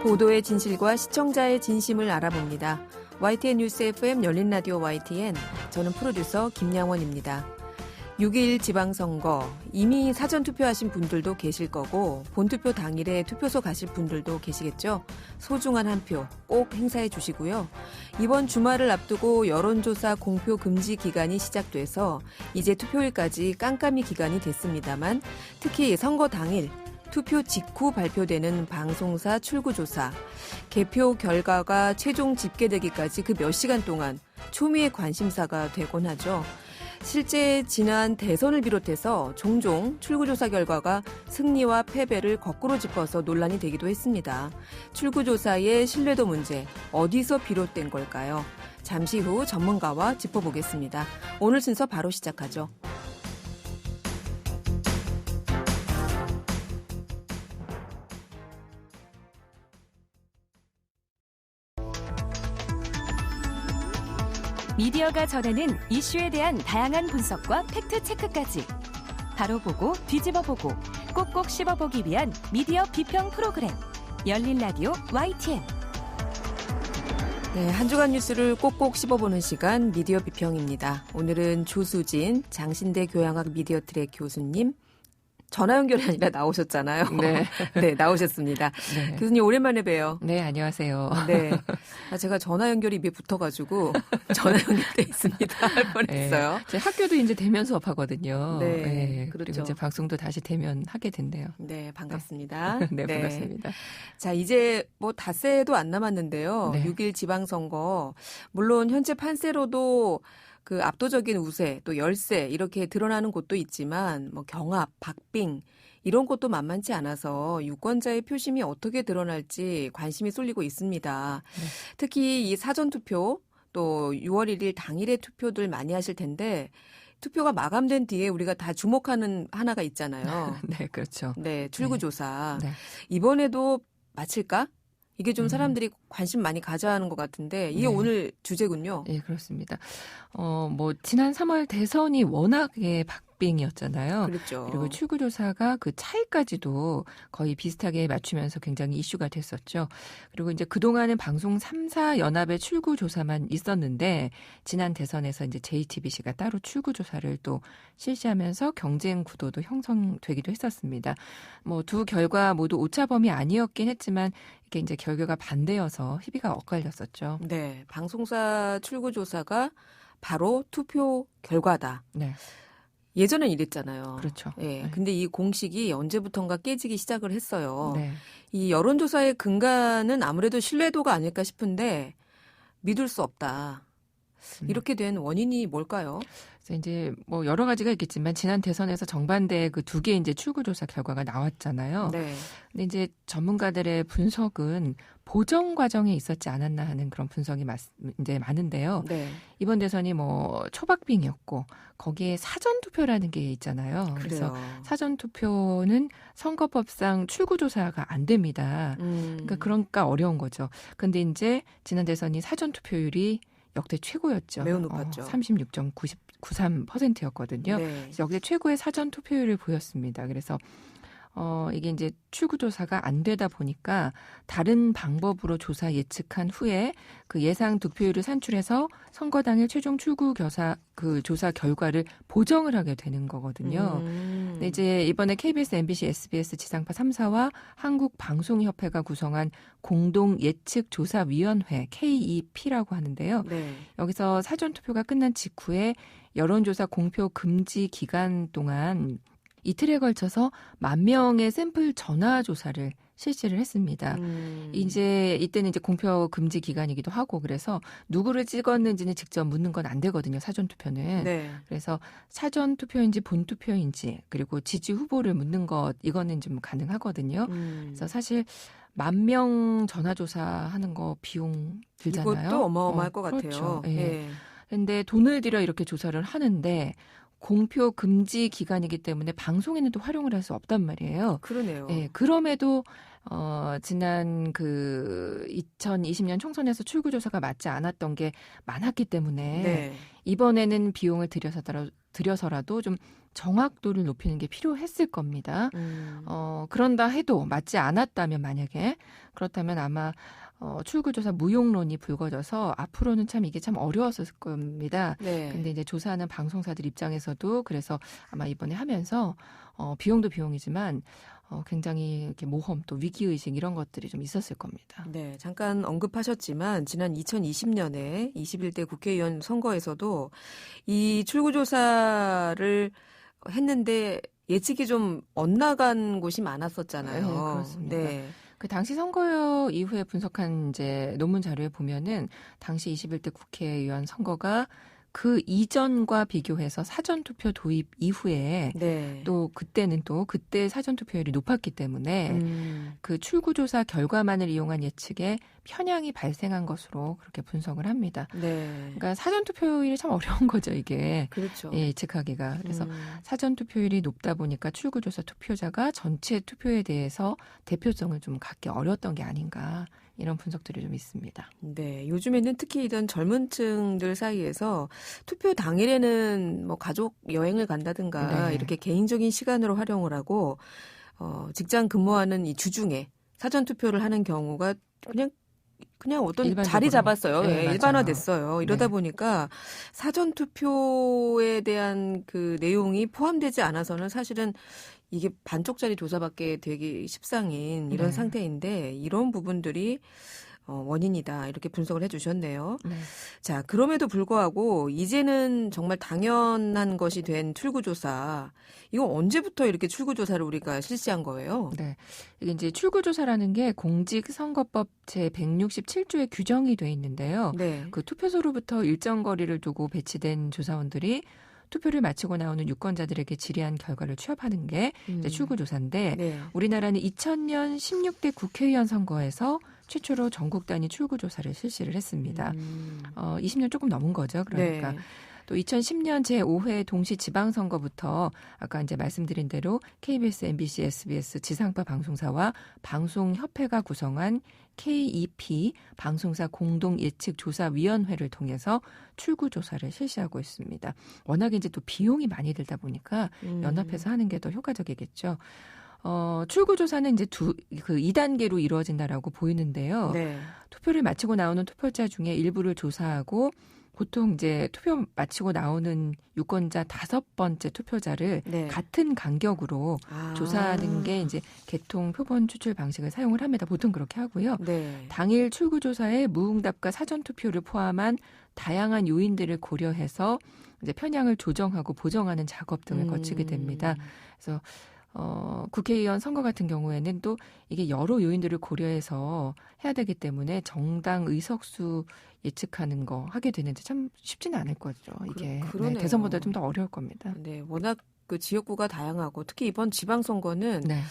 보도의 진실과 시청자의 진심을 알아봅니다. YTN 뉴스 FM 열린 라디오 YTN, 저는 프로듀서 김양원입니다. 6.1 지방선거, 이미 사전투표하신 분들도 계실 거고 본투표 당일에 투표소 가실 분들도 계시겠죠. 소중한 한 표 꼭 행사해 주시고요. 이번 주말을 앞두고 여론조사 공표 금지 기간이 시작돼서 이제 투표일까지 깜깜이 기간이 됐습니다만, 특히 선거 당일 투표 직후 발표되는 방송사 출구조사, 개표 결과가 최종 집계되기까지 그 몇 시간 동안 초미의 관심사가 되곤 하죠. 실제 지난 대선을 비롯해서 종종 출구조사 결과가 승리와 패배를 거꾸로 짚어서 논란이 되기도 했습니다. 출구조사의 신뢰도 문제, 어디서 비롯된 걸까요? 잠시 후 전문가와 짚어보겠습니다. 오늘 순서 바로 시작하죠. 미디어가 전하는 이슈에 대한 다양한 분석과 팩트체크까지 바로 보고 뒤집어 보고 꼭꼭 씹어보기 위한 미디어 비평 프로그램 열린 라디오 YTN. 네, 한 주간 뉴스를 꼭꼭 씹어보는 시간 미디어 비평입니다. 오늘은 조수진 장신대 교양학 미디어 트랙 교수님 전화 연결이 아니라 나오셨잖아요. 네. 네, 나오셨습니다. 네. 교수님 오랜만에 봬요. 네, 안녕하세요. 네. 제가 전화 연결이 입에 붙어가지고 전화 연결돼 있습니다 할 뻔했어요. 네. 제 학교도 이제 대면 수업하거든요. 네, 네. 그렇죠. 그리고 이제 방송도 다시 대면 하게 된대요. 네, 반갑습니다. 네, 반갑습니다. 자, 이제 뭐 닷새도 안 남았는데요. 네. 6.1 지방선거. 물론 현재 판세로도 그 압도적인 우세, 또 열세 이렇게 드러나는 곳도 있지만 뭐 경합, 박빙 이런 곳도 만만치 않아서 유권자의 표심이 어떻게 드러날지 관심이 쏠리고 있습니다. 네. 특히 이 사전투표 또 6월 1일 당일의 투표들 많이 하실 텐데 투표가 마감된 뒤에 우리가 다 주목하는 하나가 있잖아요. 네, 그렇죠. 네, 출구조사. 네. 이번에도 마칠까? 이게 좀 사람들이 관심 많이 가져야 하는 것 같은데 이게 네. 오늘 주제군요. 예, 그렇습니다. 뭐 지난 3월 대선이 워낙에 박빙이었잖아요. 그렇죠. 그리고 출구조사가 그 차이까지도 거의 비슷하게 맞추면서 굉장히 이슈가 됐었죠. 그리고 이제 그동안은 방송 3사 연합의 출구조사만 있었는데 지난 대선에서 이제 JTBC가 따로 출구조사를 또 실시하면서 경쟁 구도도 형성되기도 했었습니다. 뭐 두 결과 모두 오차범위 아니었긴 했지만 이게 이제 결과가 반대여서 희비가 엇갈렸었죠. 네, 방송사 출구조사가 바로 투표 결과다. 네. 예전엔 이랬잖아요. 그렇죠. 네, 네. 근데 이 공식이 언제부턴가 깨지기 시작을 했어요. 네. 이 여론조사의 근간은 아무래도 신뢰도가 아닐까 싶은데 믿을 수 없다. 이렇게 된 원인이 뭘까요? 그래서 이제 뭐 여러 가지가 있겠지만 지난 대선에서 정반대 그 두 개의 이제 출구조사 결과가 나왔잖아요. 네. 근데 이제 전문가들의 분석은 보정 과정에 있었지 않았나 하는 그런 분석이 이제 많은데요. 네. 이번 대선이 뭐 초박빙이었고 거기에 사전 투표라는 게 있잖아요. 그래서 사전 투표는 선거법상 출구조사가 안 됩니다. 그러니까 어려운 거죠. 근데 이제 지난 대선이 사전 투표율이 역대 최고였죠. 매우 높았죠. 36.93%였거든요. 네. 역대 최고의 사전 투표율을 보였습니다. 그래서 이게 이제 출구조사가 안 되다 보니까 다른 방법으로 조사 예측한 후에 그 예상 득표율을 산출해서 선거 당일 최종 출구조사 그 조사 결과를 보정을 하게 되는 거거든요. 근데 이제 이번에 KBS, MBC, SBS 지상파 3사와 한국방송협회가 구성한 공동예측조사위원회 KEP라고 하는데요. 네. 여기서 사전투표가 끝난 직후에 여론조사 공표 금지 기간 동안 이틀에 걸쳐서 10,000명의 샘플 전화 조사를 실시를 했습니다. 이제 이때는 이제 공표 금지 기간이기도 하고 그래서 누구를 찍었는지는 직접 묻는 건 안 되거든요. 사전 투표는. 네. 그래서 사전 투표인지 본 투표인지 그리고 지지 후보를 묻는 것 이거는 좀 가능하거든요. 그래서 사실 10,000명 전화 조사하는 거 비용 들잖아요. 이것도 어마어마할 것 그렇죠. 같아요. 예. 네. 근데 돈을 들여 이렇게 조사를 하는데 공표 금지 기간이기 때문에 방송에는 또 활용을 할 수 없단 말이에요. 그러네요. 예, 그럼에도 지난 그 2020년 총선에서 출구조사가 맞지 않았던 게 많았기 때문에 네. 이번에는 비용을 들여서더라도 들여서라도 좀 정확도를 높이는 게 필요했을 겁니다. 그런다 해도 맞지 않았다면 만약에 그렇다면 아마 출구조사 무용론이 불거져서 앞으로는 참 이게 참 어려웠을 겁니다. 네. 근데 이제 조사하는 방송사들 입장에서도 그래서 아마 이번에 하면서 비용도 비용이지만 굉장히 이렇게 모험 또 위기의식 이런 것들이 좀 있었을 겁니다. 네, 잠깐 언급하셨지만 지난 2020년에 21대 국회의원 선거에서도 이 출구조사를 했는데 예측이 좀 엇나간 곳이 많았었잖아요. 네, 그렇습니다. 네. 그 당시 선거 이후에 분석한 이제 논문 자료에 보면은 당시 21대 국회의원 선거가 그 이전과 비교해서 사전투표 도입 이후에 네. 또 그때는 또 그때 사전투표율이 높았기 때문에 그 출구조사 결과만을 이용한 예측에 편향이 발생한 것으로 그렇게 분석을 합니다. 네. 그러니까 사전투표율이 참 어려운 거죠, 이게. 그렇죠. 예, 예측하기가. 그래서 사전투표율이 높다 보니까 출구조사 투표자가 전체 투표에 대해서 대표성을 좀 갖기 어려웠던 게 아닌가. 이런 분석들이 좀 있습니다. 네, 요즘에는 특히 이런 젊은 층들 사이에서 투표 당일에는 뭐 가족 여행을 간다든가 네. 이렇게 개인적인 시간으로 활용을 하고 직장 근무하는 이 주중에 사전 투표를 하는 경우가 그냥 어떤 일반적으로. 자리 잡았어요. 네, 예, 맞아요. 일반화됐어요. 이러다 네. 보니까 사전 투표에 대한 그 내용이 포함되지 않아서는 사실은 이게 반쪽짜리 조사밖에 되기 십상인 이런 네. 상태인데 이런 부분들이 원인이다 이렇게 분석을 해주셨네요. 네. 자, 그럼에도 불구하고 이제는 정말 당연한 것이 된 출구조사. 이거 언제부터 이렇게 출구조사를 우리가 실시한 거예요? 네. 이게 이제 출구조사라는 게 공직선거법 제 167조에 규정이 돼 있는데요. 네. 그 투표소로부터 일정 거리를 두고 배치된 조사원들이 투표를 마치고 나오는 유권자들에게 질의한 결과를 취합하는 게 이제 출구조사인데 네. 우리나라는 2000년 16대 국회의원 선거에서 최초로 전국 단위 출구조사를 실시를 했습니다. 20년 조금 넘은 거죠. 그러니까. 네. 또 2010년 제5회 동시 지방선거부터 아까 이제 말씀드린 대로 KBS, MBC, SBS 지상파 방송사와 방송협회가 구성한 KEP 방송사 공동예측조사위원회를 통해서 출구조사를 실시하고 있습니다. 워낙에 이제 또 비용이 많이 들다 보니까 연합해서 하는 게 더 효과적이겠죠. 출구조사는 이제 2단계로 이루어진다라고 보이는데요. 네. 투표를 마치고 나오는 투표자 중에 일부를 조사하고 보통 이제 투표 마치고 나오는 유권자 5번째 투표자를 네. 같은 간격으로 조사하는 게 이제 개통 표본 추출 방식을 사용을 합니다. 보통 그렇게 하고요. 네. 당일 출구조사에 무응답과 사전투표를 포함한 다양한 요인들을 고려해서 이제 편향을 조정하고 보정하는 작업 등을 거치게 됩니다. 그래서 국회의원 선거 같은 경우에는 또 이게 여러 요인들을 고려해서 해야 되기 때문에 정당 의석수 예측하는 거 하게 되는데 참 쉽지는 않을 거죠. 이게 그러네요. 대선보다 좀 더 어려울 겁니다. 네, 워낙 그 지역구가 다양하고 특히 이번 지방선거는 네.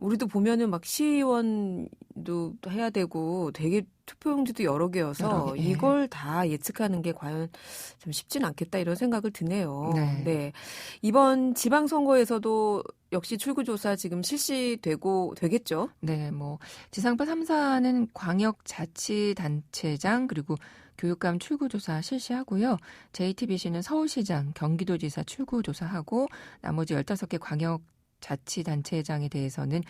우리도 보면은 막 시의원도 해야 되고 되게 투표용지도 여러 개여서 여러 개, 예. 이걸 다 예측하는 게 과연 좀 쉽진 않겠다 이런 생각을 드네요. 네. 이번 지방선거에서도 역시 출구조사 지금 되겠죠? 네, 뭐 지상파 3사는 광역자치단체장 그리고 교육감 출구조사 실시하고요. JTBC는 서울시장, 경기도지사 출구조사하고 나머지 15개 광역자치단체장에 대해서는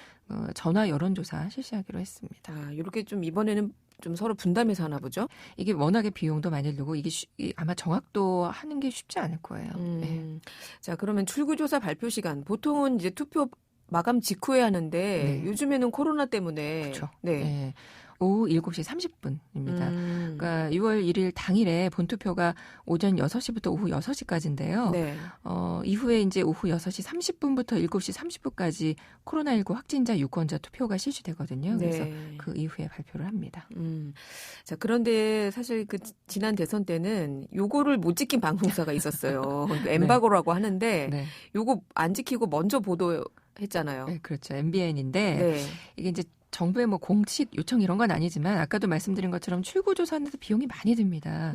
전화 여론조사 실시하기로 했습니다. 이렇게 좀 이번에는 좀 서로 분담해서 하나 보죠? 이게 워낙에 비용도 많이 들고 이게 아마 정확도 하는 게 쉽지 않을 거예요. 네. 자, 그러면 출구조사 발표 시간 보통은 이제 투표 마감 직후에 하는데 네. 요즘에는 코로나 때문에 그렇죠. 네. 네. 오후 7시 30분입니다. 그러니까 6월 1일 당일에 본투표가 오전 6시부터 오후 6시까지인데요. 네. 이후에 이제 오후 6시 30분부터 7시 30분까지 코로나19 확진자 유권자 투표가 실시되거든요. 그래서 네. 그 이후에 발표를 합니다. 자, 그런데 사실 그 지난 대선 때는 요거를 못 지킨 방송사가 있었어요. 엠바고라고 하는데 네. 요거 안 지키고 먼저 보도했잖아요. 네, 그렇죠. MBN인데 네. 이게 이제 정부의 뭐 공식 요청 이런 건 아니지만 아까도 말씀드린 것처럼 출구조사하는데 비용이 많이 듭니다.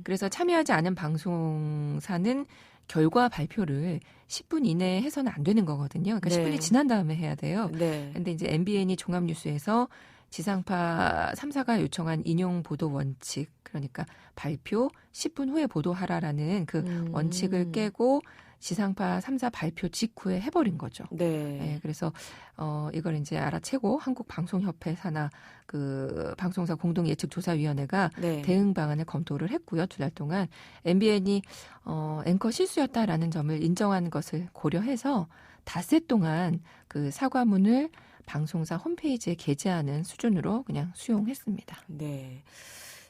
그래서 참여하지 않은 방송사는 결과 발표를 10분 이내에 해서는 안 되는 거거든요. 그러니까 네. 10분이 지난 다음에 해야 돼요. 네. 근데 이제 MBN이 종합뉴스에서 지상파 3사가 요청한 인용 보도 원칙 그러니까 발표 10분 후에 보도하라라는 그 원칙을 깨고 지상파 3사 발표 직후에 해버린 거죠. 네. 그래서 이걸 이제 알아채고 한국방송협회 산하 그 방송사 공동예측조사위원회가 네. 대응 방안을 검토를 했고요. 2달 동안 MBN이 앵커 실수였다라는 점을 인정한 것을 고려해서 닷새 동안 그 사과문을 방송사 홈페이지에 게재하는 수준으로 그냥 수용했습니다. 네.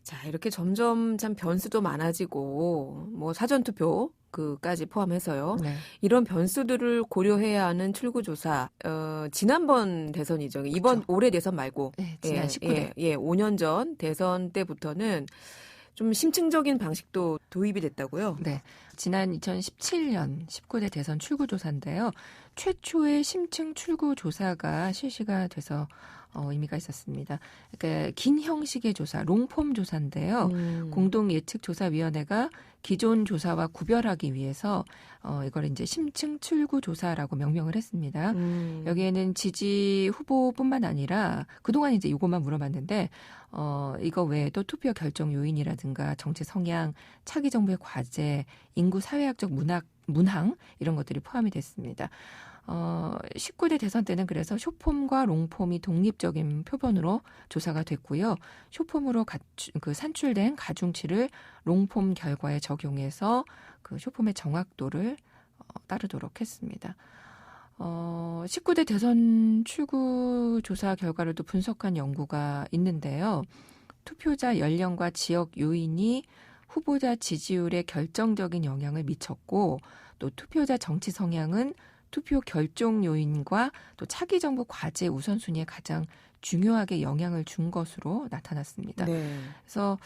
자, 이렇게 점점 참 변수도 많아지고 뭐 사전투표 그까지 포함해서요. 네. 이런 변수들을 고려해야 하는 출구조사. 지난번 대선이죠. 이번 그렇죠. 올해 대선 말고 네, 지난 19대. 5년 전 대선 때부터는 좀 심층적인 방식도 도입이 됐다고요? 네. 지난 2017년 19대 대선 출구조사인데요. 최초의 심층 출구조사가 실시가 돼서 의미가 있었습니다. 그러니까 긴 형식의 조사, 롱폼 조사인데요. 공동예측조사위원회가 기존 조사와 구별하기 위해서 이걸 이제 심층 출구조사라고 명명을 했습니다. 여기에는 지지 후보뿐만 아니라 그동안 이제 이것만 물어봤는데 이거 외에도 투표 결정 요인이라든가 정치 성향, 차기 정부의 과제, 인구 사회학적 문항 이런 것들이 포함이 됐습니다. 19대 대선 때는 그래서 숏폼과 롱폼이 독립적인 표본으로 조사가 됐고요. 숏폼으로 그 산출된 가중치를 롱폼 결과에 적용해서 그 숏폼의 정확도를 따르도록 했습니다. 19대 대선 출구 조사 결과를 또 분석한 연구가 있는데요. 투표자 연령과 지역 요인이 후보자 지지율에 결정적인 영향을 미쳤고 또 투표자 정치 성향은 투표 결정 요인과 또 차기 정부 과제 우선순위에 가장 중요하게 영향을 준 것으로 나타났습니다. 네. 그래서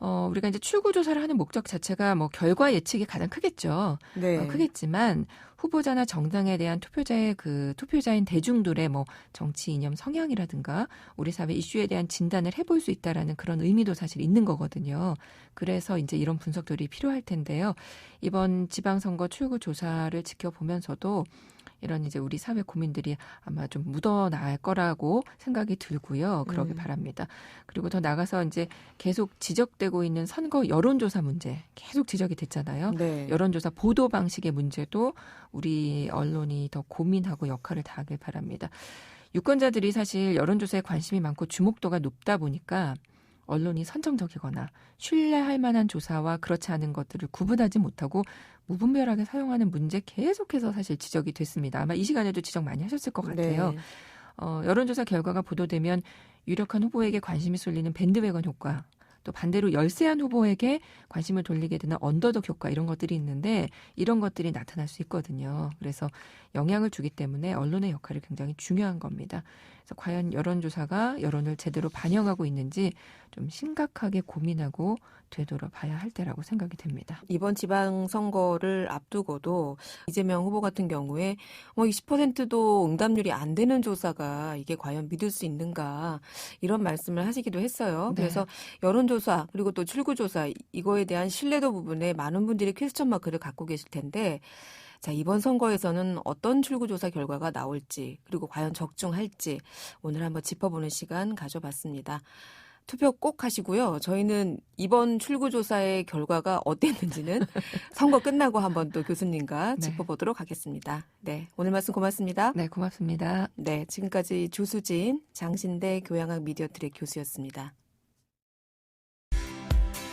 우리가 이제 출구조사를 하는 목적 자체가 뭐 결과 예측이 가장 크겠죠. 네. 크겠지만 후보자나 정당에 대한 투표자인 대중들의 뭐 정치 이념 성향이라든가 우리 사회 이슈에 대한 진단을 해볼 수 있다라는 그런 의미도 사실 있는 거거든요. 그래서 이제 이런 분석들이 필요할 텐데요. 이번 지방선거 출구조사를 지켜보면서도 이런 이제 우리 사회 고민들이 아마 좀 묻어나갈 거라고 생각이 들고요. 그러길 바랍니다. 그리고 더 나가서 이제 계속 지적되고 있는 선거 여론조사 문제 계속 지적이 됐잖아요. 네. 여론조사 보도 방식의 문제도 우리 언론이 더 고민하고 역할을 다하길 바랍니다. 유권자들이 사실 여론조사에 관심이 많고 주목도가 높다 보니까 언론이 선정적이거나 신뢰할 만한 조사와 그렇지 않은 것들을 구분하지 못하고 무분별하게 사용하는 문제 계속해서 사실 지적이 됐습니다. 아마 이 시간에도 지적 많이 하셨을 것 같아요. 네. 여론조사 결과가 보도되면 유력한 후보에게 관심이 쏠리는 밴드웨건 효과, 또 반대로 열세한 후보에게 관심을 돌리게 되는 언더독 효과 이런 것들이 있는데 이런 것들이 나타날 수 있거든요. 그래서 영향을 주기 때문에 언론의 역할이 굉장히 중요한 겁니다. 그래서 과연 여론조사가 여론을 제대로 반영하고 있는지 좀 심각하게 고민하고 되돌아봐야 할 때라고 생각이 됩니다. 이번 지방선거를 앞두고도 이재명 후보 같은 경우에 20%도 응답률이 안 되는 조사가 이게 과연 믿을 수 있는가 이런 말씀을 하시기도 했어요. 네. 그래서 여론조사 그리고 또 출구조사 이거에 대한 신뢰도 부분에 많은 분들이 퀘스천 마크를 갖고 계실 텐데 자, 이번 선거에서는 어떤 출구조사 결과가 나올지 그리고 과연 적중할지 오늘 한번 짚어보는 시간 가져봤습니다. 투표 꼭 하시고요. 저희는 이번 출구조사의 결과가 어땠는지는 선거 끝나고 한번 또 교수님과 네. 짚어보도록 하겠습니다. 네, 오늘 말씀 고맙습니다. 네, 고맙습니다. 네, 지금까지 조수진 장신대 교양학 미디어 트랙 교수였습니다.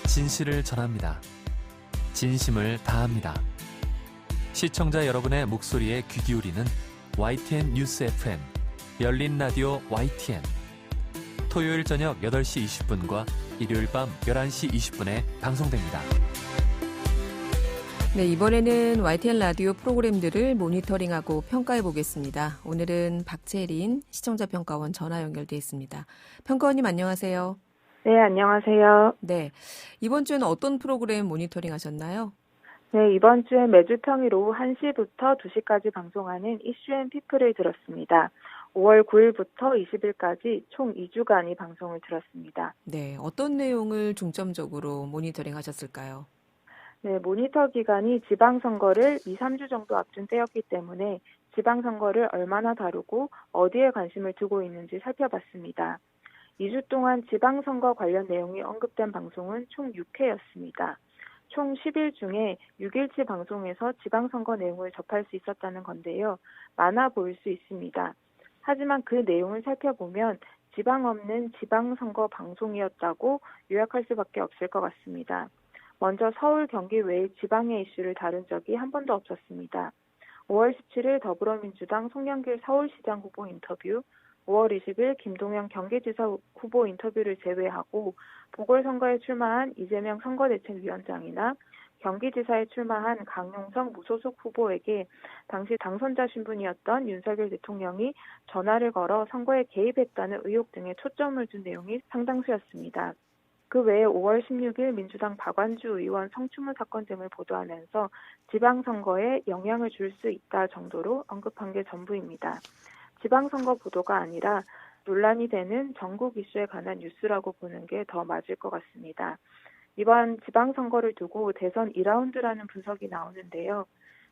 진실을 전합니다. 진심을 다합니다. 시청자 여러분의 목소리에 귀 기울이는 YTN 뉴스 FM 열린 라디오 YTN 토요일 저녁 8시 20분과 일요일 밤 11시 20분에 방송됩니다. 네, 이번에는 YTN 라디오 프로그램들을 모니터링하고 평가해 보겠습니다. 오늘은 박채린 시청자 평가원 전화 연결돼 있습니다. 평가원님 안녕하세요. 네, 안녕하세요. 네, 이번 주에는 어떤 프로그램 모니터링 하셨나요? 네, 이번 주에 매주 평일 오후 1시부터 2시까지 방송하는 이슈앤피플을 들었습니다. 5월 9일부터 20일까지 총 2주간이 방송을 들었습니다. 네, 어떤 내용을 중점적으로 모니터링 하셨을까요? 네, 모니터 기간이 지방선거를 2, 3주 정도 앞둔 때였기 때문에 지방선거를 얼마나 다루고 어디에 관심을 두고 있는지 살펴봤습니다. 2주 동안 지방선거 관련 내용이 언급된 방송은 총 6회였습니다. 총 10일 중에 6일치 방송에서 지방선거 내용을 접할 수 있었다는 건데요. 많아 보일 수 있습니다. 하지만 그 내용을 살펴보면 지방 없는 지방선거 방송이었다고 요약할 수밖에 없을 것 같습니다. 먼저 서울, 경기 외의 지방의 이슈를 다룬 적이 한 번도 없었습니다. 5월 17일 더불어민주당 송영길 서울시장 후보 인터뷰, 5월 20일 김동연 경기지사 후보 인터뷰를 제외하고 보궐선거에 출마한 이재명 선거대책위원장이나 경기지사에 출마한 강용석 무소속 후보에게 당시 당선자 신분이었던 윤석열 대통령이 전화를 걸어 선거에 개입했다는 의혹 등에 초점을 둔 내용이 상당수였습니다. 그 외에 5월 16일 민주당 박완주 의원 성추문 사건 등을 보도하면서 지방선거에 영향을 줄 수 있다 정도로 언급한 게 전부입니다. 지방선거 보도가 아니라 논란이 되는 전국 이슈에 관한 뉴스라고 보는 게 더 맞을 것 같습니다. 이번 지방선거를 두고 대선 2라운드라는 분석이 나오는데요.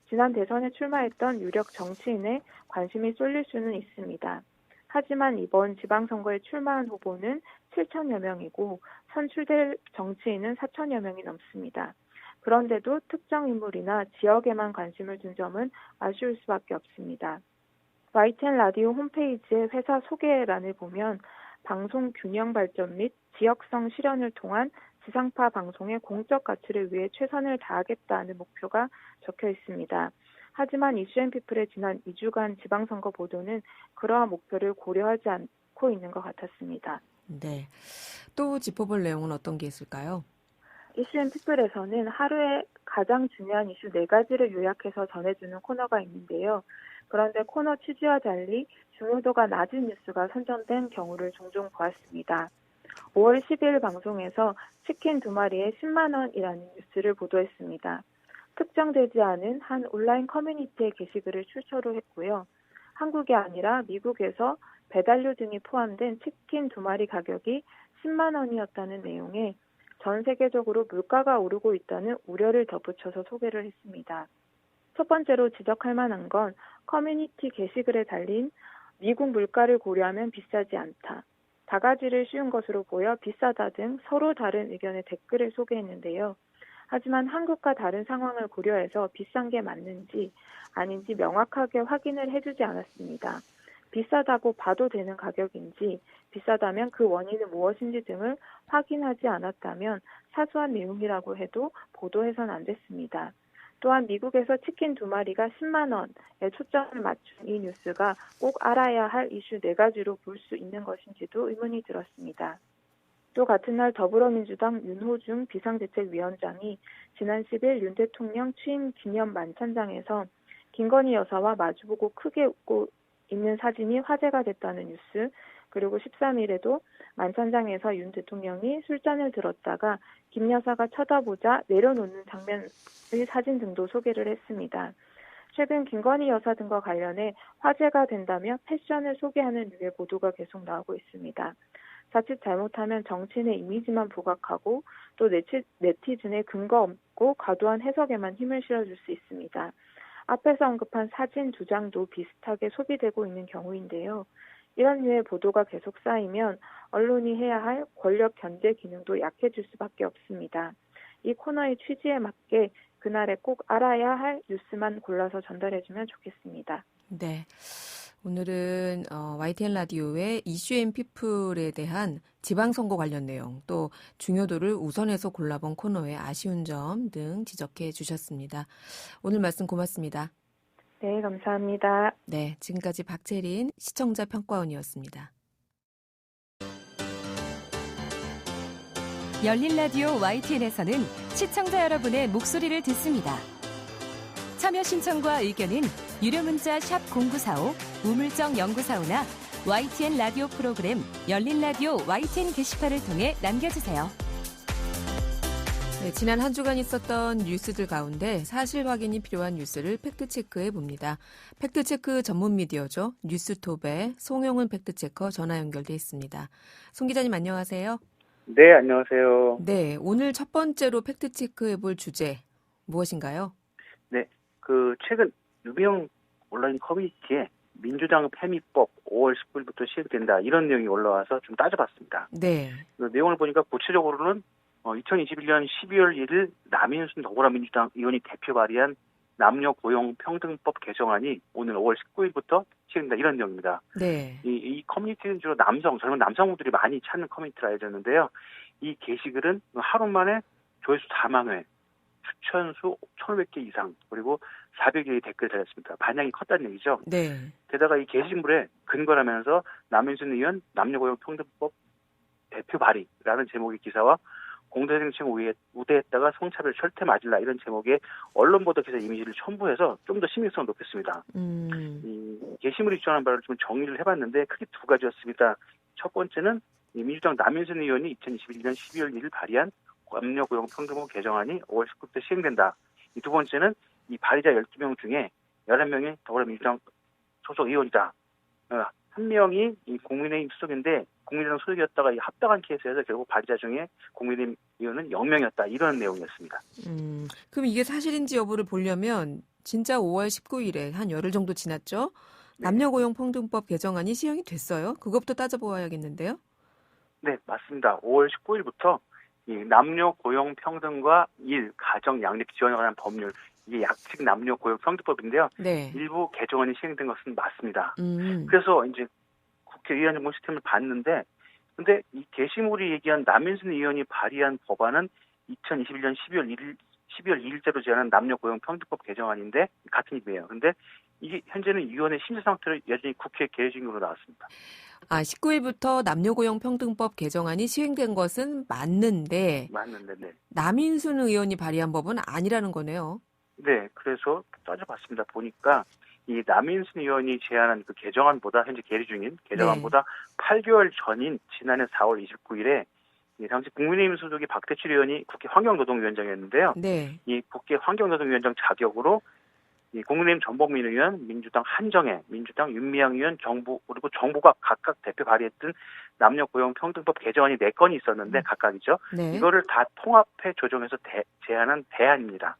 지난 대선에 출마했던 유력 정치인에 관심이 쏠릴 수는 있습니다. 하지만 이번 지방선거에 출마한 후보는 7천여 명이고 선출될 정치인은 4천여 명이 넘습니다. 그런데도 특정 인물이나 지역에만 관심을 둔 점은 아쉬울 수밖에 없습니다. YTN 라디오 홈페이지의 회사 소개란을 보면 방송 균형 발전 및 지역성 실현을 통한 지상파 방송의 공적 가치를 위해 최선을 다하겠다는 목표가 적혀 있습니다. 하지만 이슈앤피플의 지난 2주간 지방선거 보도는 그러한 목표를 고려하지 않고 있는 것 같았습니다. 네. 또 짚어볼 내용은 어떤 게 있을까요? 이슈앤피플에서는 하루에 가장 중요한 이슈 4가지를 요약해서 전해주는 코너가 있는데요. 그런데 코너 취지와 달리 중요도가 낮은 뉴스가 선정된 경우를 종종 보았습니다. 5월 10일 방송에서 치킨 2마리에 10만 원이라는 뉴스를 보도했습니다. 특정되지 않은 한 온라인 커뮤니티의 게시글을 출처로 했고요. 한국이 아니라 미국에서 배달료 등이 포함된 치킨 2마리 가격이 10만 원이었다는 내용에 전 세계적으로 물가가 오르고 있다는 우려를 덧붙여서 소개를 했습니다. 첫 번째로 지적할 만한 건 커뮤니티 게시글에 달린 미국 물가를 고려하면 비싸지 않다. 바가지를 씌운 것으로 보여 비싸다 등 서로 다른 의견의 댓글을 소개했는데요. 하지만 한국과 다른 상황을 고려해서 비싼 게 맞는지 아닌지 명확하게 확인을 해주지 않았습니다. 비싸다고 봐도 되는 가격인지 비싸다면 그 원인은 무엇인지 등을 확인하지 않았다면 사소한 내용이라고 해도 보도해선 안 됐습니다. 또한 미국에서 치킨 2마리가 10만 원에 초점을 맞춘 이 뉴스가 꼭 알아야 할 이슈 4가지로 볼 수 있는 것인지도 의문이 들었습니다. 또 같은 날 더불어민주당 윤호중 비상대책위원장이 지난 10일 윤 대통령 취임 기념 만찬장에서 김건희 여사와 마주보고 크게 웃고 있는 사진이 화제가 됐다는 뉴스, 그리고 13일에도 만찬장에서 윤 대통령이 술잔을 들었다가 김 여사가 쳐다보자 내려놓는 장면의 사진 등도 소개를 했습니다. 최근 김건희 여사 등과 관련해 화제가 된다며 패션을 소개하는 류의 보도가 계속 나오고 있습니다. 자칫 잘못하면 정치인의 이미지만 부각하고 또 네티즌의 근거 없고 과도한 해석에만 힘을 실어줄 수 있습니다. 앞에서 언급한 사진 2장도 비슷하게 소비되고 있는 경우인데요. 이런 류의 보도가 계속 쌓이면 언론이 해야 할 권력 견제 기능도 약해질 수밖에 없습니다. 이 코너의 취지에 맞게 그날에 꼭 알아야 할 뉴스만 골라서 전달해주면 좋겠습니다. 네. 오늘은 YTN 라디오의 이슈앤피플에 대한 지방선거 관련 내용, 또 중요도를 우선해서 골라본 코너의 아쉬운 점 등 지적해 주셨습니다. 오늘 말씀 고맙습니다. 네, 감사합니다. 네, 지금까지 박채린 시청자 평가원이었습니다. 열린 라디오 YTN에서는 시청자 여러분의 목소리를 듣습니다. 참여 신청과 의견은 유료 문자 샵 0945, 우물정 0945나 YTN 라디오 프로그램 열린 라디오 YTN 게시판을 통해 남겨주세요. 네, 지난 한 주간 있었던 뉴스들 가운데 사실 확인이 필요한 뉴스를 팩트체크해 봅니다. 팩트체크 전문 미디어죠. 뉴스톱의 송영은 팩트체커 전화 연결돼 있습니다. 송 기자님 안녕하세요. 네, 안녕하세요. 네, 오늘 첫 번째로 팩트체크해 볼 주제 무엇인가요? 네, 최근 유명 온라인 커뮤니티에 민주당 폐미법 5월 19일부터 시행된다 이런 내용이 올라와서 좀 따져봤습니다. 네. 그 내용을 보니까 구체적으로는 2021년 12월 1일 남인순 더불어민주당 의원이 대표 발의한 남녀 고용 평등법 개정안이 오늘 5월 19일부터 시행된다 이런 내용입니다. 네. 이 커뮤니티는 주로 젊은 남성분들이 많이 찾는 커뮤니티라 알려졌는데요. 이 게시글은 하루 만에 조회수 4만 회, 추천수 1,500개 이상, 그리고 400개의 댓글이 달렸습니다. 반향이 컸다는 얘기죠. 네. 게다가 이 게시물에 근거라면서 남인순 의원 남녀고용평등법 대표 발의라는 제목의 기사와 공대생층 우대했다가 성차별 철퇴 맞을라 이런 제목의 언론 보도 기사 이미지를 첨부해서 좀 더 신빙성을 높였습니다. 이 게시물이 주장하는 바를 좀 정리를 해봤는데 크게 두 가지였습니다. 첫 번째는 민주당 남인순 의원이 2021년 12월 1일 발의한 남녀고용평등법 개정안이 5월 19일부터 시행된다. 이 두 번째는 이 발의자 12명 중에 11명이 더불어민주당 소속 의원이다. 한 명이 이 국민의힘 소속인데 국민의당 소속이었다가 합당한 케이스에서 결국 발의자 중에 국민의힘 의원은 0명이었다. 이런 내용이었습니다. 그럼 이게 사실인지 여부를 보려면 진짜 5월 19일에 한 열흘 정도 지났죠? 네. 남녀고용평등법 개정안이 시행이 됐어요? 그것부터 따져보아야겠는데요? 네, 맞습니다. 5월 19일부터 이 남녀고용평등과 가정 양립 지원에 관한 법률, 이게 약식 남녀고용평등법인데요. 네. 일부 개정안이 시행된 것은 맞습니다. 음. 그래서 이제 국회의원 정보 시스템을 봤는데, 근데 이 게시물이 얘기한 남인순 의원이 발의한 법안은 2021년 12월 2일자로 제안한 남녀고용평등법 개정안인데 같은 입이에요. 근데 이게 현재는 위원회 심사 상태로 여전히 국회 계획중으로 나왔습니다. 19일부터 남녀고용평등법 개정안이 시행된 것은 맞는데 네. 남인순 의원이 발의한 법은 아니라는 거네요. 네, 그래서 따져봤습니다. 보니까 이 남인순 의원이 제안한 그 개정안보다 현재 계류 중인 개정안보다 8개월 전인 지난해 4월 29일에 당시 국민의힘 소속의 박대출 의원이 국회 환경노동위원장이었는데요. 네. 이 국회 환경노동위원장 자격으로 이 국민의힘 전범민 의원, 민주당 한정혜, 민주당 윤미향 의원, 그리고 정부가 각각 대표 발의했던 남녀고용평등법 개정안이 4건이 있었는데 각각이죠. 네. 이거를 다 통합해 조정해서 제안한 대안입니다.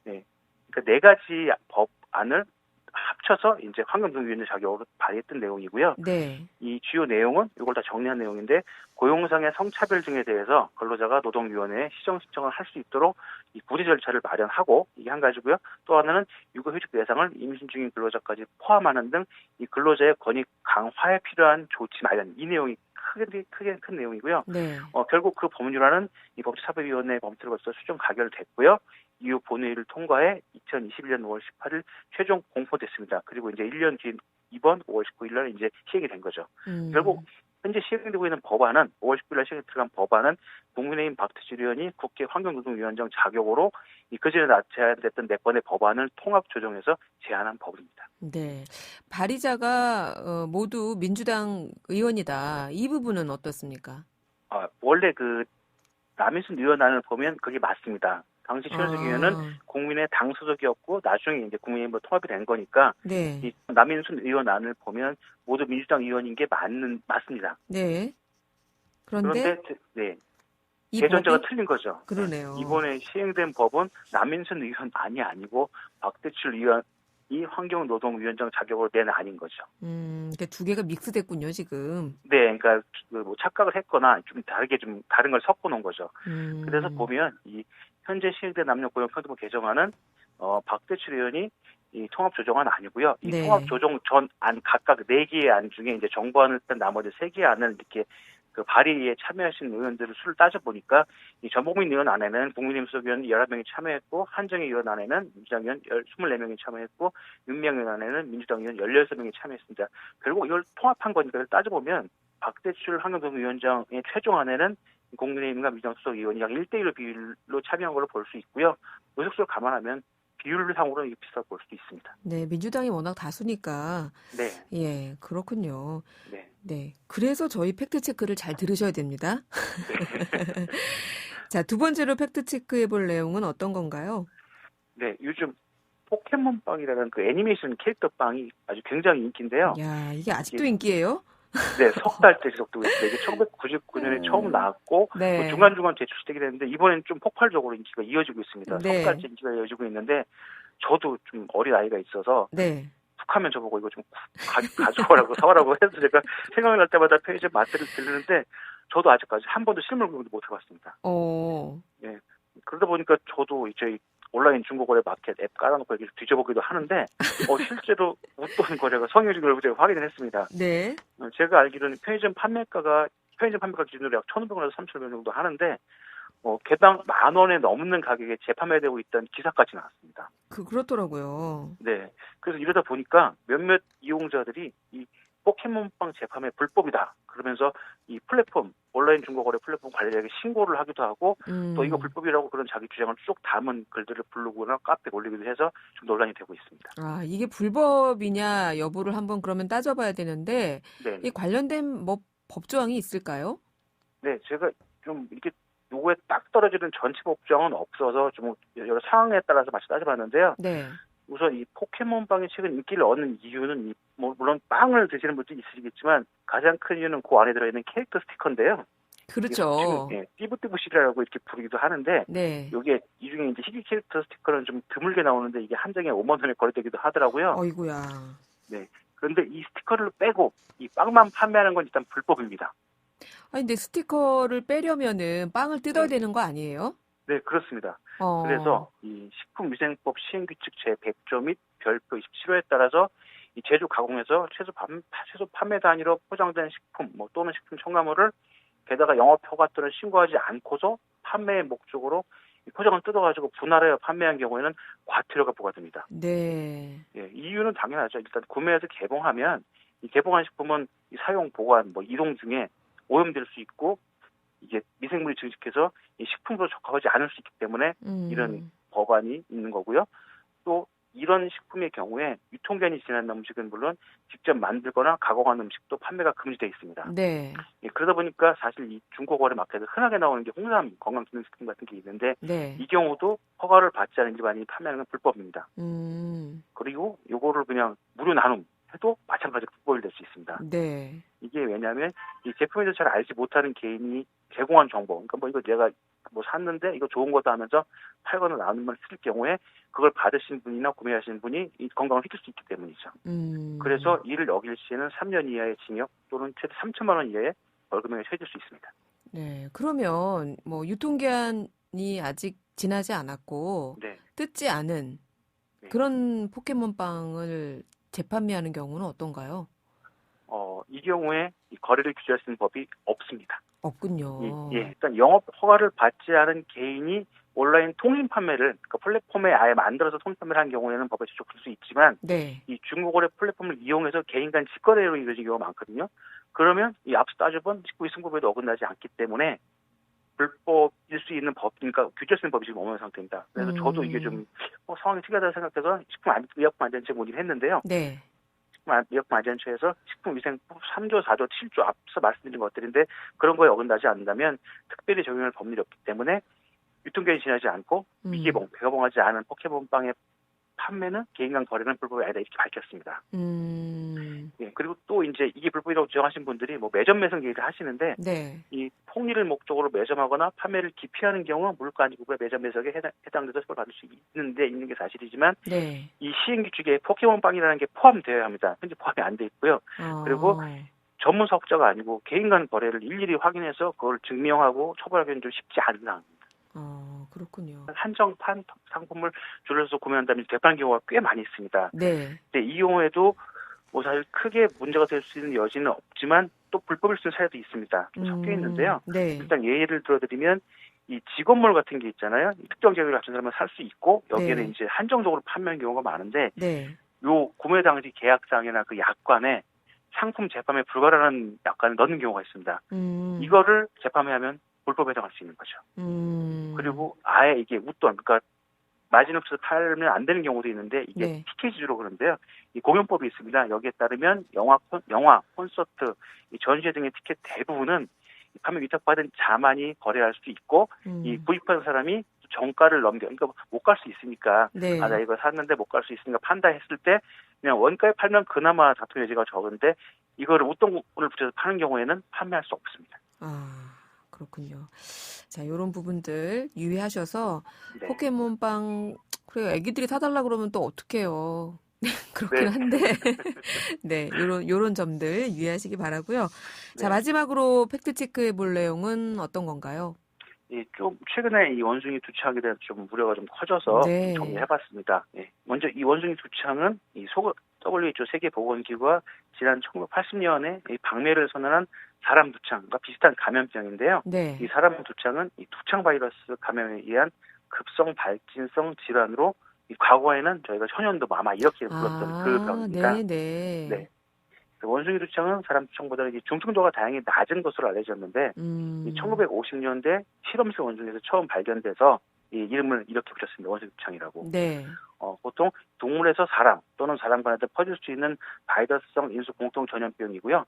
네, 그러니까 4가지 법안을 합쳐서 이제 환경노동위원회 자격으로 발의했던 내용이고요. 네. 이 주요 내용은 이걸 다 정리한 내용인데 고용상의 성차별 등에 대해서 근로자가 노동위원회에 시정 신청을 할 수 있도록 이 구제 절차를 마련하고 이게 한 가지고요. 또 하나는 육아휴직 대상을 임신 중인 근로자까지 포함하는 등 이 근로자의 권익 강화에 필요한 조치 마련 이 내용이 크게 큰 내용이고요. 네. 결국 그 법률안은 이 법제사법위원회 검토를 거쳐 수정 가결됐고요. 이후 본회의를 통과해 2021년 5월 18일 최종 공포됐습니다. 그리고 이제 1년 뒤인 이번 5월 19일 날 이제 시행이 된 거죠. 결국 현재 시행되고 있는 법안은 5월 19일 날 시행에 들어간 법안은 국민의힘 박대출 의원이 국회 환경노동위원장 자격으로 그전에 제안됐던 4건의 법안을 통합 조정해서 제안한 법입니다. 네. 발의자가 모두 민주당 의원이다. 이 부분은 어떻습니까? 원래 그 남인순 의원안을 보면 그게 맞습니다. 당시 최현석 의원은 국민의 당 소속이었고 나중에 이제 국민의힘으로 통합이 된 거니까 네. 이 남인순 의원안을 보면 모두 민주당 의원인 게 맞습니다. 네. 그런데 네. 이 개전자가 법이? 틀린 거죠. 그러네요. 이번에 시행된 법은 남인순 의원안이 아니고 박대출 의원이 환경노동위원장 자격으로 낸 안인 거죠. 그러니까 두 개가 믹스됐군요, 지금. 네, 그러니까 뭐 착각을 했거나 좀 다른 걸 섞어 놓은 거죠. 그래서 보면 이 현재 시행된 남녀고용평등법 개정안은 박대출 의원이 이 통합 조정안 아니고요. 이 네. 통합 조정 전 안 각각 4개의 안 중에 이제 정부안을 뺀 나머지 3개의 안을 이렇게 그 발의에 참여하신 의원들을 수를 따져보니까 이 전복민 의원 안에는 국민의힘 소속 의원 11명이 참여했고 한정희 의원 안에는 민주당 의원 24명이 참여했고 윤미향 의원 안에는 민주당 의원 16명이 참여했습니다. 결국 이걸 통합한 거니까 따져보면 박대출 환경노동위원장의 최종 안에는 국민의힘과 민주당 소속 의원이 약 1대1로 비율로 참여한 걸로 볼 수 있고요. 의석수를 감안하면 비율상으로 비슷하게 볼 수도 있습니다. 네, 민주당이 워낙 다수니까. 네. 예, 그렇군요. 네. 네. 그래서 저희 팩트체크를 잘 들으셔야 됩니다. 네. 자, 두 번째로 팩트체크해 볼 내용은 어떤 건가요? 네, 요즘 포켓몬빵이라는 그 애니메이션 캐릭터 빵이 아주 굉장히 인기인데요. 야, 이게 아직도 인기예요? 네, 석 달째 지속되고 있습니다. 이게 1999년에 처음 나왔고 네. 중간중간 재출시되긴 했는데 이번엔 좀 폭발적으로 인기가 이어지고 있습니다. 네. 석 달째 인기가 이어지고 있는데 저도 좀 어린 아이가 있어서 네. 욱하면 저보고 이거 좀 가져오라고 사오라고 해서 제가 생각이 날 때마다 편의점 마트를 들르는데 저도 아직까지 한 번도 실물 구경도 못 해봤습니다. 예. 그러다 보니까 저도 이제 온라인 중고거래 마켓 앱 깔아놓고 여기 뒤져보기도 하는데 실제로 웃돈 거래가 성행률인 걸 제가 확인을 했습니다. 네. 제가 알기로는 편의점 판매가 기준으로 약 1,500원에서 3,500원 정도 하는데 개당 10,000원에 넘는 가격에 재판매되고 있다는 기사까지 나왔습니다. 그렇더라고요. 네. 그래서 이러다 보니까 몇몇 이용자들이 이 포켓몬빵 재판매 불법이다. 그러면서 이 플랫폼, 온라인 중고거래 플랫폼 관리자에게 신고를 하기도 하고 또 이거 불법이라고 그런 자기 주장을 쭉 담은 글들을 블로그나 카페에 올리기도 해서 좀 논란이 되고 있습니다. 아, 이게 불법이냐 여부를 한번 그러면 따져봐야 되는데 네. 이 관련된 뭐 법조항이 있을까요? 네, 제가 좀 이렇게 요거에 딱 떨어지는 전체 법조항은 없어서 좀 여러 상황에 따라서 마치 따져봤는데요. 네. 우선 이 포켓몬빵이 최근 인기를 얻는 이유는 물론 빵을 드시는 분들이 있으시겠지만 가장 큰 이유는 그 안에 들어있는 캐릭터 스티커인데요. 그렇죠. 띠부띠부실이라고 이렇게 부르기도 하는데 네. 이게 이 중에 이제 희귀 캐릭터 스티커는 좀 드물게 나오는데 이게 한 장에 5만 원에 거래되기도 하더라고요. 어이구야. 네. 그런데 이 스티커를 빼고 이 빵만 판매하는 건 일단 불법입니다. 아니 근데 스티커를 빼려면은 빵을 뜯어야 되는 거 아니에요? 네, 그렇습니다. 그래서 이 식품위생법 시행규칙 제100조 및 별표 27호에 따라서 이 제조 가공에서 최소 판매 단위로 포장된 식품 또는 식품 첨가물을 게다가 영업 허가 또는 신고하지 않고서 판매의 목적으로 이 포장을 뜯어가지고 분할하여 판매한 경우에는 과태료가 부과됩니다. 네. 예, 이유는 당연하죠. 일단 구매해서 개봉하면 이 개봉한 식품은 이 사용, 보관, 이동 중에 오염될 수 있고 이게 미생물이 증식해서 이 식품으로 적합하지 않을 수 있기 때문에 이런 법안이 있는 거고요. 또 이런 식품의 경우에 유통기한이 지난 음식은 물론 직접 만들거나 가공한 음식도 판매가 금지되어 있습니다. 네. 예, 그러다 보니까 사실 이 중고거래 마켓에 흔하게 나오는 게 홍삼 건강기능식품 같은 게 있는데 네. 이 경우도 허가를 받지 않은 일반인이 판매하는 건 불법입니다. 그리고 요거를 그냥 무료 나눔 해도 마찬가지로 불법이 될 수 있습니다. 네. 이게 왜냐하면 이 제품에 대해서 잘 알지 못하는 개인이 제공한 정보, 그러니까 이거 내가 샀는데 이거 좋은 거다 하면서 팔거나 나눔을 쓸 경우에 그걸 받으신 분이나 구매하신 분이 이 건강을 해칠 수 있기 때문이죠. 그래서 이를 어길 시에는 3년 이하의 징역 또는 최대 3천만 원 이하의 벌금형에 처해질 수 있습니다. 네. 그러면 유통기한이 아직 지나지 않았고 네. 뜯지 않은 그런 포켓몬빵을 재판매하는 경우는 어떤가요? 이 경우에 이 거래를 규제할 수 있는 법이 없습니다. 없군요. 일단 영업 허가를 받지 않은 개인이 온라인 통신 판매를 그러니까 플랫폼에 아예 만들어서 통신 판매를 한 경우에는 법에 적용될 수 있지만 네. 이 중고거래 플랫폼을 이용해서 개인 간 직거래로 이루어진 경우가 많거든요. 그러면 이 앞서 따져본 식품위생법에도 어긋나지 않기 때문에 불법일 수 있는 법, 그러니까 규제할 수 있는 법이 지금 없는 상태입니다. 그래서 저도 이게 좀 상황이 특이하다고 생각해서 식품의약품안전처에 문의를 했는데요. 네. 식품의약품안전처에서 식품위생법 3조, 4조, 7조 앞서 말씀드린 것들인데 그런 거에 어긋나지 않는다면 특별히 적용할 법률이 없기 때문에 유통기한이 지나지 않고 개봉하지 않은 포켓몬빵의 판매는 개인 간 거래는 불법이 아니다 이렇게 밝혔습니다. 예, 그리고 또 이제 이게 불법이라고 주장하신 분들이 매점 매선 얘기를 하시는데 네. 이 폭리를 목적으로 매점하거나 판매를 기피하는 경우 물가안지구가 매점 매석에 해당돼서 처벌받을 수 있는 게 사실이지만 네. 이 시행규칙에 포켓몬빵이라는 게 포함되어야 합니다. 현재 포함이 안 돼 있고요. 그리고 전문 사업자가 아니고 개인 간 거래를 일일이 확인해서 그걸 증명하고 처벌하기는 좀 쉽지 않은 상황입니다. 그렇군요. 한정판 상품을 줄여서 구매한다면 되파는 경우가 꽤 많이 있습니다. 네. 근데 이 경우에도 사실 크게 문제가 될 수 있는 여지는 없지만 또 불법일 수 있는 사례도 있습니다. 좀 섞여 있는데요. 네. 일단 예를 들어드리면 이 직원몰 같은 게 있잖아요. 특정 계획을 갖춘 사람은 살 수 있고 여기에는 이제 한정적으로 판매하는 경우가 많은데 요 구매 당시 계약상이나 그 약관에 상품 재판에 불가라는 약관을 넣는 경우가 있습니다. 이거를 재판하면 불법에 해당할 수 있는 거죠. 그리고 아예 이게 웃돈, 그러니까 마진 없어서 팔면 안 되는 경우도 있는데 이게 티켓주로 그런데요. 이 공연법이 있습니다. 여기에 따르면 영화, 콘서트, 이 전시회 등의 티켓 대부분은 판매 위탁받은 자만이 거래할 수 있고 이 구입한 사람이 정가를 그러니까 못 갈 수 있으니까 나 이거 샀는데 못 갈 수 있으니까 판다 했을 때 그냥 원가에 팔면 그나마 다툼 여지가 적은데 이거를 웃돈을 붙여서 파는 경우에는 판매할 수 없습니다. 그렇군요. 자, 이런 부분들 유의하셔서 포켓몬빵 그래 애기들이 사달라 그러면 또 어떡해요. 그렇긴 네. 한데 네, 요런 점들 유의하시기 바라고요. 자, 네. 마지막으로 팩트 체크해 볼 내용은 어떤 건가요? 좀 최근에 이 원숭이 두창에 대해서 좀 우려가 좀 커져서 네. 좀 정리해봤습니다. 먼저 이 원숭이 두창은 이 WHO 세계보건기구가 지난 1980년에 이 박멸을 선언한 사람 두창과 비슷한 감염병인데요. 네. 이 사람 두창은 이 두창 바이러스 감염에 의한 급성 발진성 질환으로 이 과거에는 저희가 천연도 마마 이렇게 불렀던 그 병입니다. 네. 네. 원숭이 두창은 사람 두창보다는 중증도가 다행히 낮은 것으로 알려졌는데 이 1950년대 실험실 원숭이에서 처음 발견돼서 이 이름을 이렇게 붙였습니다. 원숭이 두창이라고. 네. 보통 동물에서 사람 또는 사람간에 퍼질 수 있는 바이러스성 인수 공통 전염병이고요.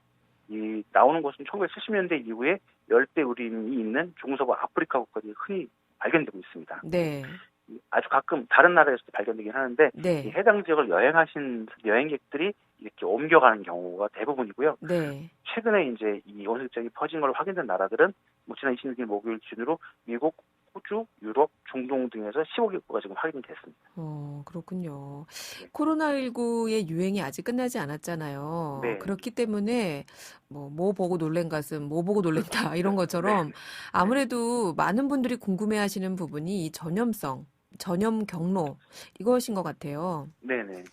이 나오는 곳은 1970년대 이후에 열대 우림이 있는 중서부 아프리카 국가들이 흔히 발견되고 있습니다. 네. 아주 가끔 다른 나라에서도 발견되긴 하는데 네. 이 해당 지역을 여행하신 여행객들이 이렇게 옮겨가는 경우가 대부분이고요. 네. 최근에 이제 이 원숭이병이 퍼진 걸로 확인된 나라들은 지난 26일 목요일 기준으로 미국, 호주, 유럽, 중동 등에서 15개 국가가 지금 확인이 됐습니다. 그렇군요. 네. 코로나19의 유행이 아직 끝나지 않았잖아요. 네. 그렇기 때문에 뭐 보고 놀란 가슴, 뭐 보고 놀랬다 이런 것처럼 네. 아무래도 많은 분들이 궁금해하시는 부분이 이 전염성, 전염 경로 이것인 것 같아요. 네네.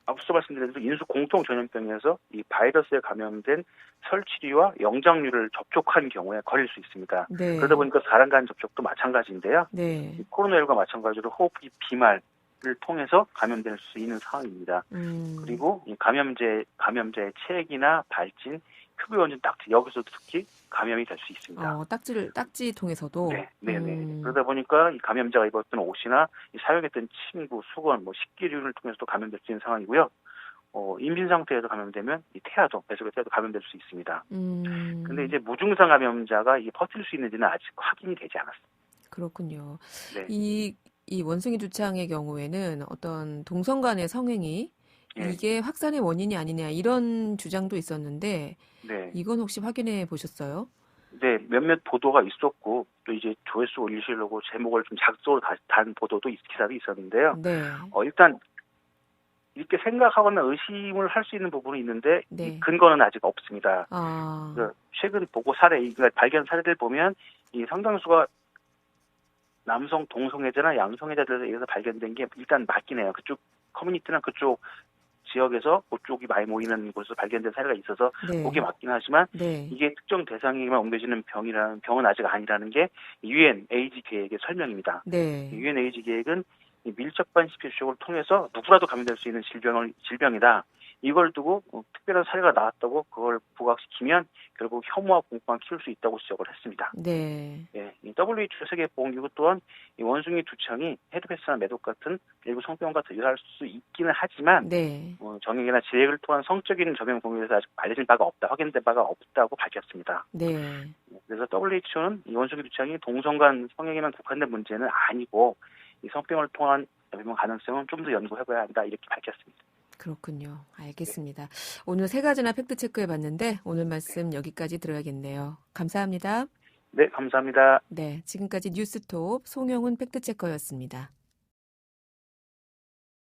앞서 말씀드린 대로 인수 공통 전염병에서 이 바이러스에 감염된 설치류와 영장류를 접촉한 경우에 걸릴 수 있습니다. 네. 그러다 보니까 사람 간 접촉도 마찬가지인데요. 네. 코로나19가 마찬가지로 호흡기 비말을 통해서 감염될 수 있는 상황입니다. 그리고 이 감염자의 체액이나 발진, 흡입 원진 딱지 여기서 특히 감염이 될 수 있습니다. 딱지 통해서도. 네네. 그러다 보니까 이 감염자가 입었던 옷이나 이 사용했던 침구, 수건, 식기류를 통해서도 감염될 수 있는 상황이고요. 임신 상태에서 감염되면 이 태아도 뱃속의 태아도 감염될 수 있습니다. 근데 이제 무증상 감염자가 이게 퍼뜨릴 수 있는지는 아직 확인이 되지 않았습니다. 그렇군요. 네. 이 원숭이 두창의 경우에는 어떤 동성 간의 성행위 네. 이게 확산의 원인이 아니냐 이런 주장도 있었는데 네. 이건 혹시 확인해 보셨어요? 네, 몇몇 보도가 있었고 또 이제 조회수 올리시려고 제목을 좀 작성으로 단 보도도 기사도 있었는데요. 네. 일단 이렇게 생각하거나 의심을 할 수 있는 부분이 있는데 네. 이 근거는 아직 없습니다. 최근 보고 그러니까 발견 사례들 보면 이 상당수가 남성 동성애자나 양성애자들에 의해서 발견된 게 일단 맞긴 해요. 그쪽 커뮤니티나 그쪽 지역에서 그쪽이 많이 모이는 곳에서 발견된 사례가 있어서 네. 그게 맞긴 하지만 네. 이게 특정 대상에게만 옮겨지는 병은 아직 아니라는 게 유엔 에이즈 계획의 설명입니다. 네. 유엔 에이즈 계획은 이 밀접한 집회 접촉을 통해서 누구라도 감염될 수 있는 질병이다. 이걸 두고 특별한 사례가 나왔다고 그걸 부각시키면 결국 혐오와 공포만 키울 수 있다고 지적을 했습니다. 네. 이 WHO 세계보건기구 또한 이 원숭이 두창이 헤르페스나 매독 같은 일부 성병과 유사할 수 있기는 하지만 네. 정액이나 지액을 통한 성적인 전염 공유에 대해서 아직 알려진 바가 없다, 확인된 바가 없다고 밝혔습니다. 네. 그래서 WHO는 이 원숭이 두창이 동성간 성행에만 국한된 문제는 아니고 이 성병을 통한 감염 가능성은 좀 더 연구해봐야 한다 이렇게 밝혔습니다. 그렇군요. 알겠습니다. 오늘 3가지나 팩트 체크해봤는데 오늘 말씀 여기까지 들어야겠네요. 감사합니다. 네, 감사합니다. 네, 지금까지 뉴스톱 송영훈 팩트 체커였습니다.